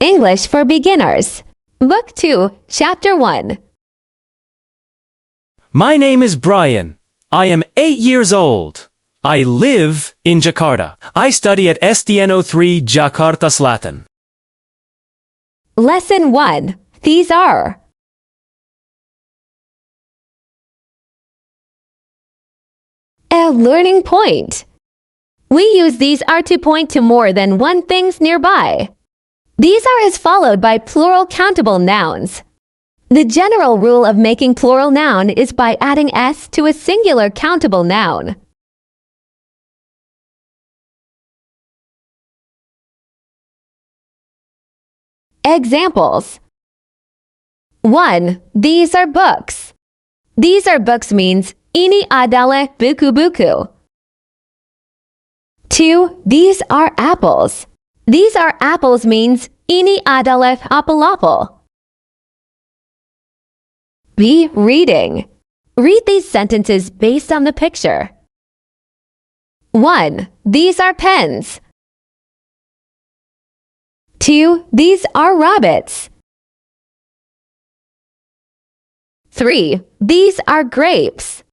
English for Beginners. Book 2, Chapter 1. My name is Brian. I am 8 years old. I live in Jakarta. I study at SDN03 Jakarta Selatan. Lesson 1. These are a learning point. We use these are to point to more than one things nearby. These are is followed by plural countable nouns. The general rule of making plural noun is by adding s to a singular countable noun. Examples. 1. These are books. These are books means ini adalah buku-buku. 2. These are apples. These are apples means ini adalah apel-apel. B. Reading. Read these sentences based on the picture. 1. These are pens. 2. These are rabbits. 3. These are grapes.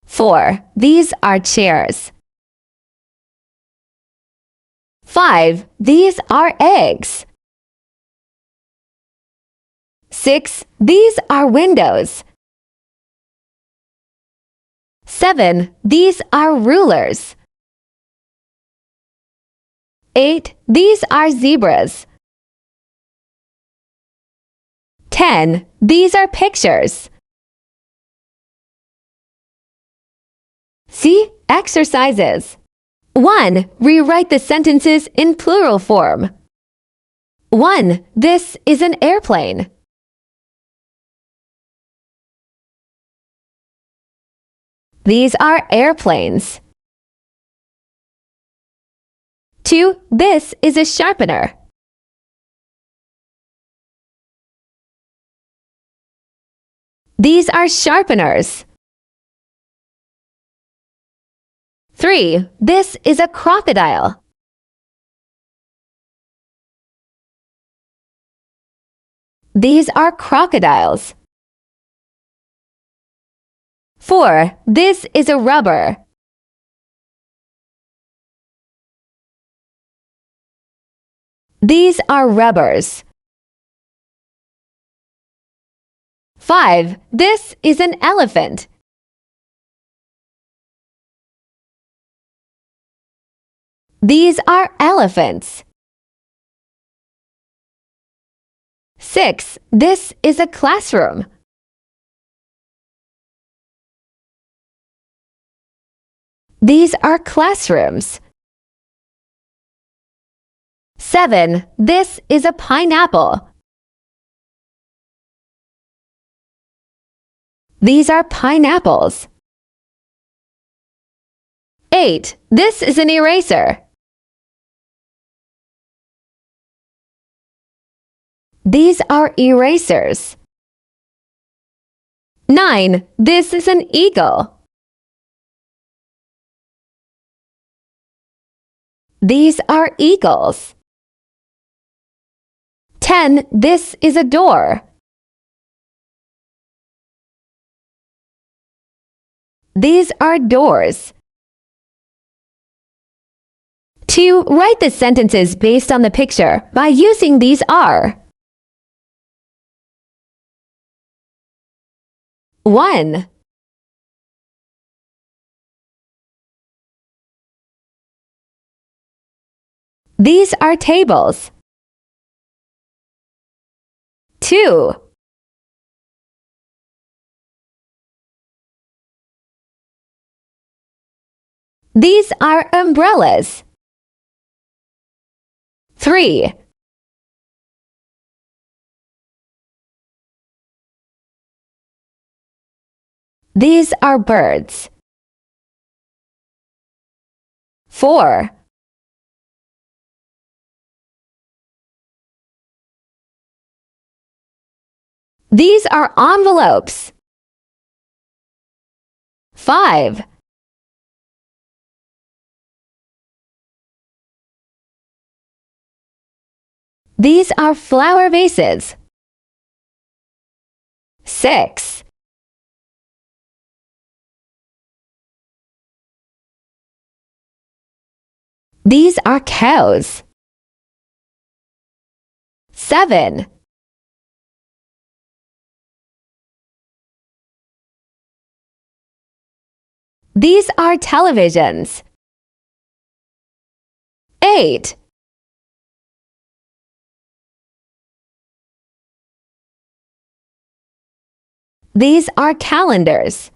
4. These are chairs. 5. These are eggs. 6. These are windows. 7. These are rulers. 8. These are zebras. 10. These are pictures. See exercises. 1. Rewrite the sentences in plural form. 1. This is an airplane. These are airplanes. 2. This is a sharpener. These are sharpeners. 3. This is a crocodile. These are crocodiles. 4. This is a rubber. These are rubbers. 5. This is an elephant. These are elephants. 6. This is a classroom. These are classrooms. 7. This is a pineapple. These are pineapples. 8. This is an eraser. These are erasers. 9. This is an eagle. These are eagles. 10. This is a door. These are doors. 2. Write the sentences based on the picture by using these are. 1. These are tables. 2. These are umbrellas. 3. These are birds. 4. These are envelopes. 5. These are flower vases. 6. These are cows. 7. These are televisions. 8. These are calendars.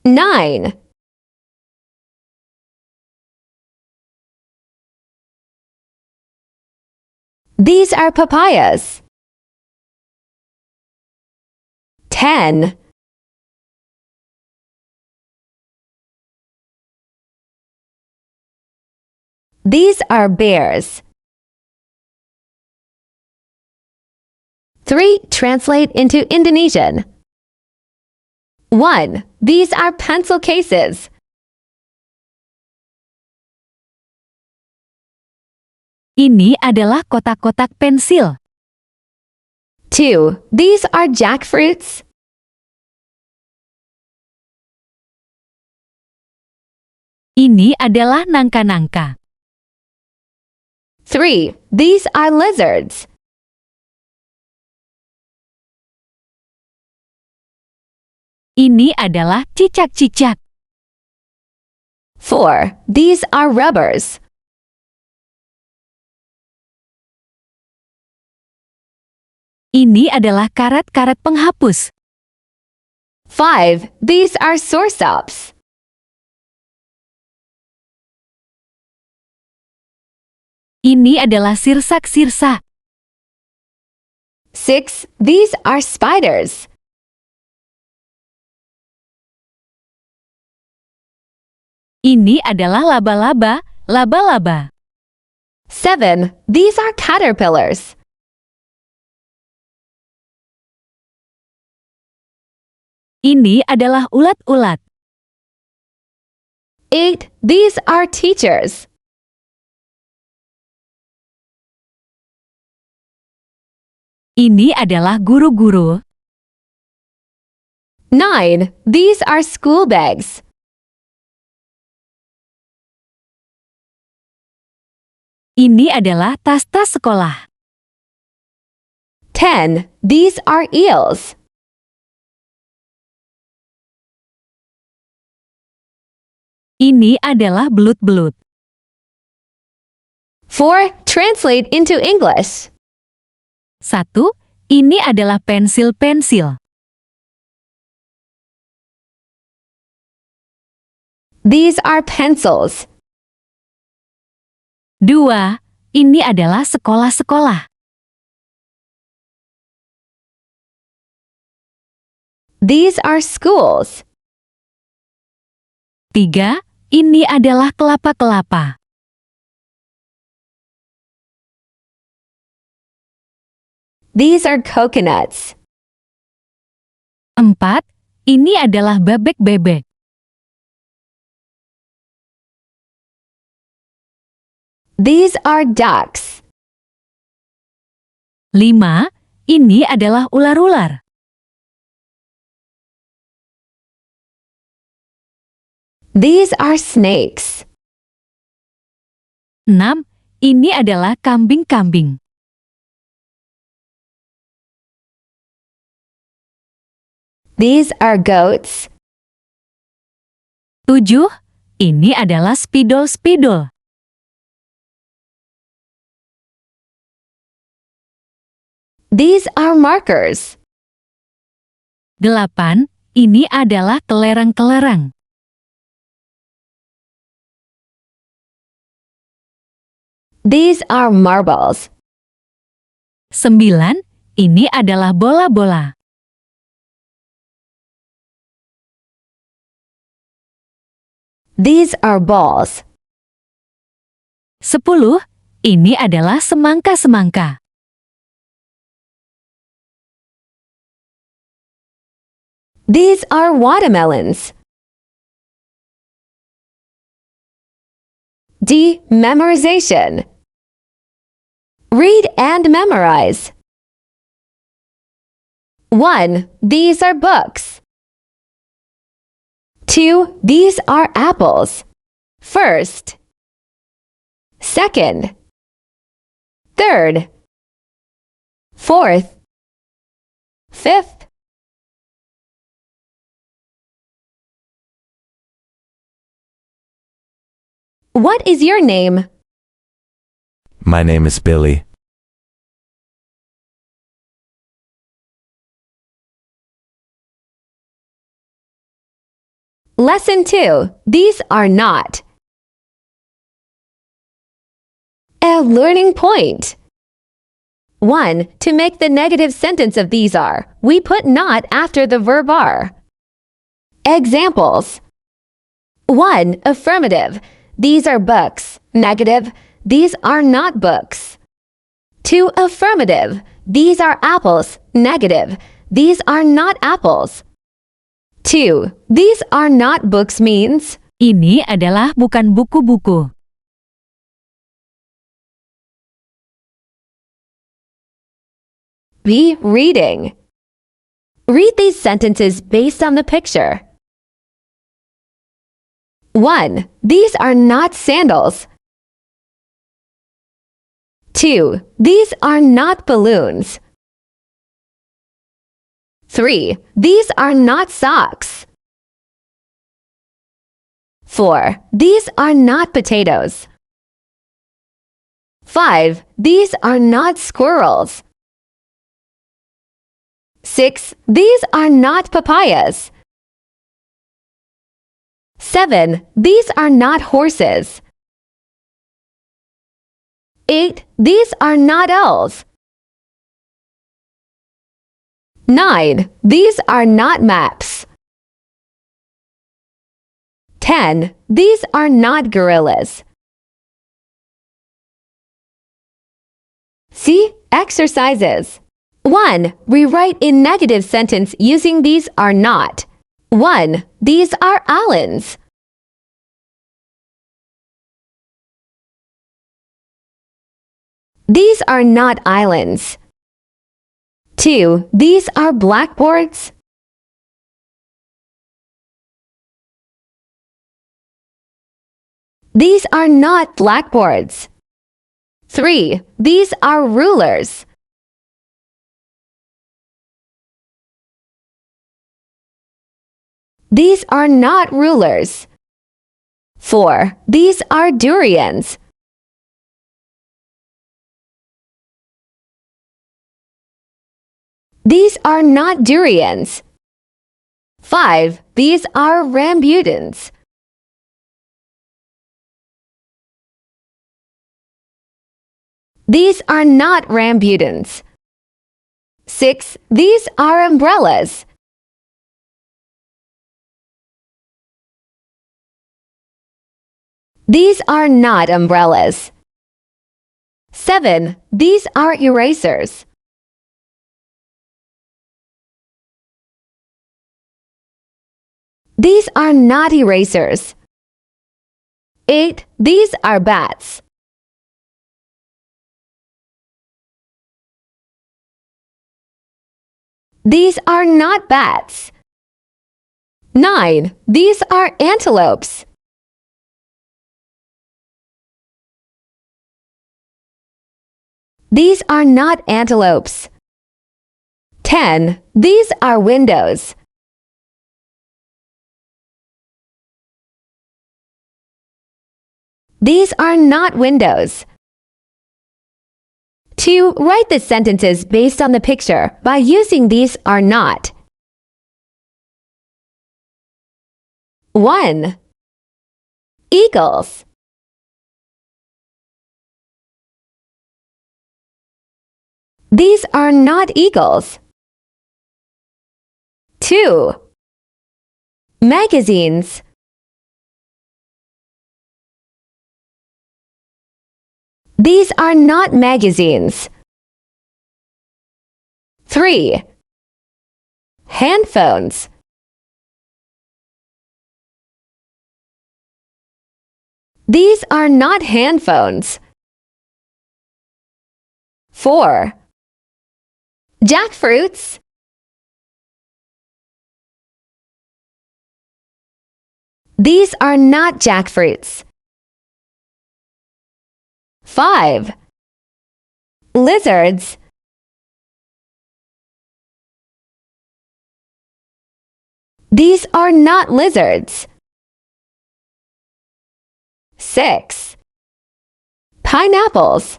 9. These are papayas. 10. These are bears. 3. Translate into Indonesian. 1. These are pencil cases. Ini adalah kotak-kotak pensil. 2. These are jackfruits. Ini adalah nangka-nangka. 3. These are lizards. Ini adalah cicak-cicak. 4. These are rubbers. Ini adalah karat-karat penghapus. 5. These are soursops. Ini adalah sirsak-sirsak. 6. These are spiders. Ini adalah laba-laba, laba-laba. 7. These are caterpillars. Ini adalah ulat-ulat. 8. These are teachers. Ini adalah guru-guru. 9. These are school bags. Ini adalah tas-tas sekolah. 10. These are eels. Ini adalah belut-belut. 4. Translate into English. 1. Ini adalah pensil-pensil. These are pencils. 2. Ini adalah sekolah-sekolah. These are schools. 3. Ini adalah kelapa-kelapa. These are coconuts. 4. Ini adalah bebek-bebek. These are ducks. 5. Ini adalah ular-ular. These are snakes. 6. Ini adalah kambing-kambing. These are goats. 7. Ini adalah spidol-spidol. These are markers. 8. Ini adalah kelereng-kelereng. These are marbles. 9. Ini adalah bola-bola. These are balls. 10. Ini adalah semangka-semangka. These are watermelons. D. Memorization. Read and memorize. 1. These are books. 2. These are apples. First. Second. Third. Fourth. Fifth. What is your name? My name is Billy. Lesson 2. These are not. A learning point. 1. To make the negative sentence of these are, we put not after the verb are. Examples. 1. Affirmative. These are books. Negative. These are not books. 2. Affirmative. These are apples. Negative. These are not apples. 2. These are not books means Ini adalah bukan buku-buku. be reading. Read these sentences based on the picture. 1. These are not sandals. 2. These are not balloons. 3. These are not socks. 4. These are not potatoes. 5. These are not squirrels. 6. These are not papayas. 7. These are not horses. 8. These are not owls. 9. These are not maps. 10. These are not gorillas. See exercises. 1. Rewrite in negative sentence using these are not. 1. These are islands. These are not islands. 2. These are blackboards. These are not blackboards. 3. These are rulers. These are not rulers. 4. These are durians. These are not durians. 5. These are rambutans. These are not rambutans. 6. These are umbrellas. These are not umbrellas. 7. These are erasers. These are not erasers. 8. These are bats. These are not bats. 9. These are antelopes. These are not antelopes. 10. These are windows. These are not windows. 2. Write the sentences based on the picture by using these are not. 1. Eagles. These are not eagles. 2. Magazines. These are not magazines. 3. Handphones. These are not handphones. 4. Jackfruits. These are not jackfruits. 5. Lizards. These are not lizards. 6. Pineapples.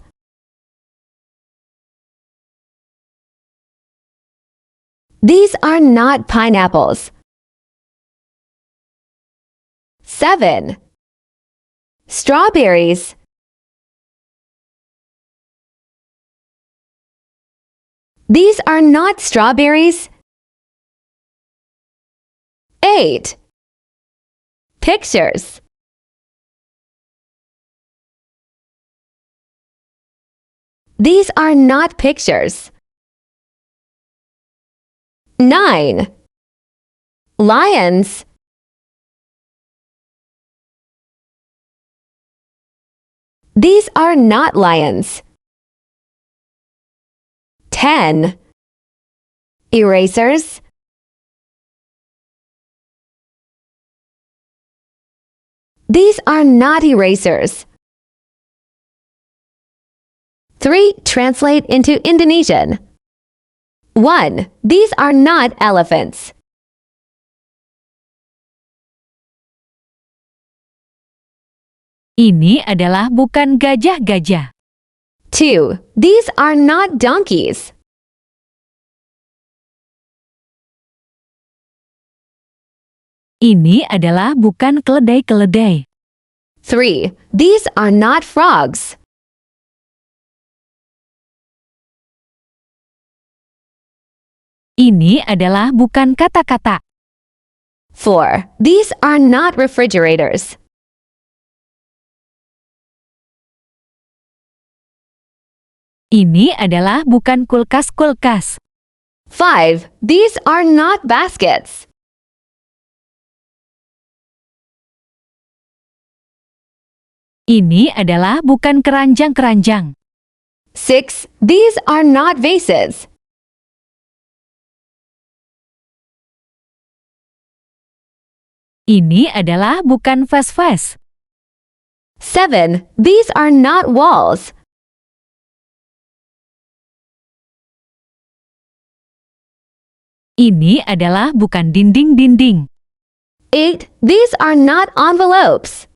These are not pineapples. 7. Strawberries. These are not strawberries. 8. Pictures. These are not pictures. 9. Lions. These are not lions. 10. Erasers. These are not erasers. 3. Translate into Indonesian. 1. These are not elephants. Ini adalah bukan gajah-gajah. 2. These are not donkeys. Ini adalah bukan keledai-keledai. 3. These are not frogs. Ini adalah bukan kata-kata. 4. These are not refrigerators. Ini adalah bukan kulkas-kulkas. 5. These are not baskets. Ini adalah bukan keranjang-keranjang. 6. These are not vases. Ini adalah bukan vas-vas. 7. These are not walls. Ini adalah bukan dinding-dinding. 8. These are not envelopes.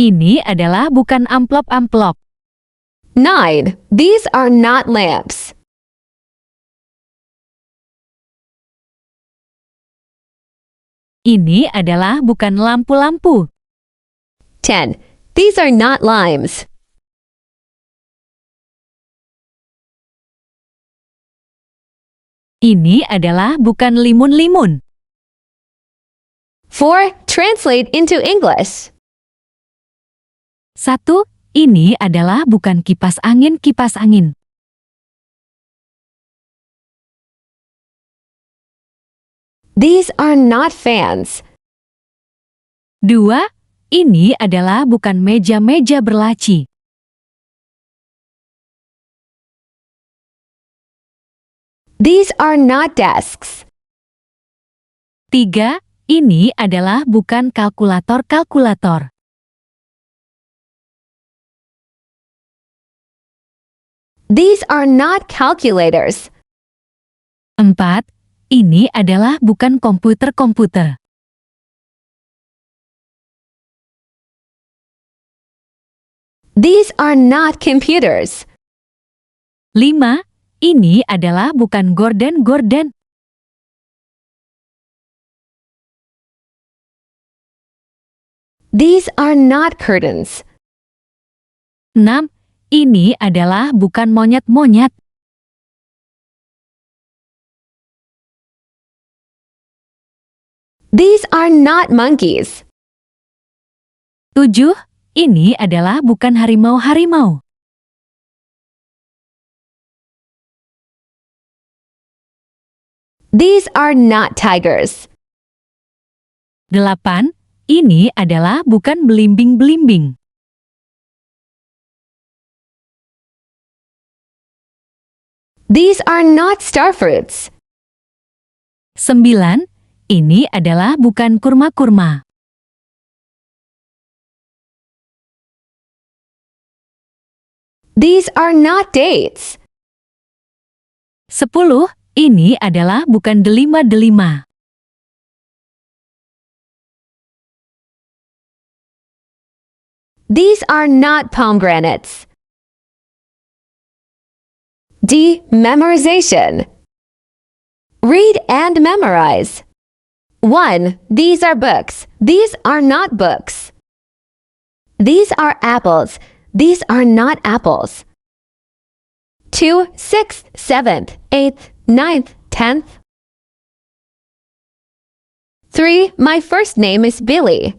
Ini adalah bukan amplop-amplop. 9. These are not lamps. Ini adalah bukan lampu-lampu. 10. These are not limes. Ini adalah bukan limun-limun. 4. Translate into English. 1. Ini adalah bukan kipas angin-kipas angin. These are not fans. 2. Ini adalah bukan meja-meja berlaci. These are not desks. 3. Ini adalah bukan kalkulator-kalkulator. These are not calculators. 4. Ini adalah bukan komputer-komputer. These are not computers. 5. Ini adalah bukan gorden-gorden. These are not curtains. 6. Ini adalah bukan monyet-monyet. These are not monkeys. 7. Ini adalah bukan harimau-harimau. These are not tigers. 8. Ini adalah bukan belimbing-belimbing. These are not star fruits. 9. Ini adalah bukan kurma-kurma. These are not dates. 10. Ini adalah bukan delima-delima. These are not pomegranates. D. Memorization. Read and memorize. 1. These are books. These are not books. These are apples. These are not apples. 2, 6th, 7th, 8th, 9th, 10th. 3. My first name is Billy.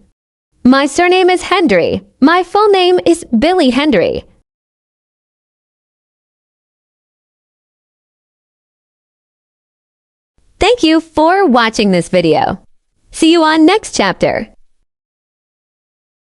My surname is Hendry. My full name is Billy Hendry. Thank you for watching this video. See you on next chapter.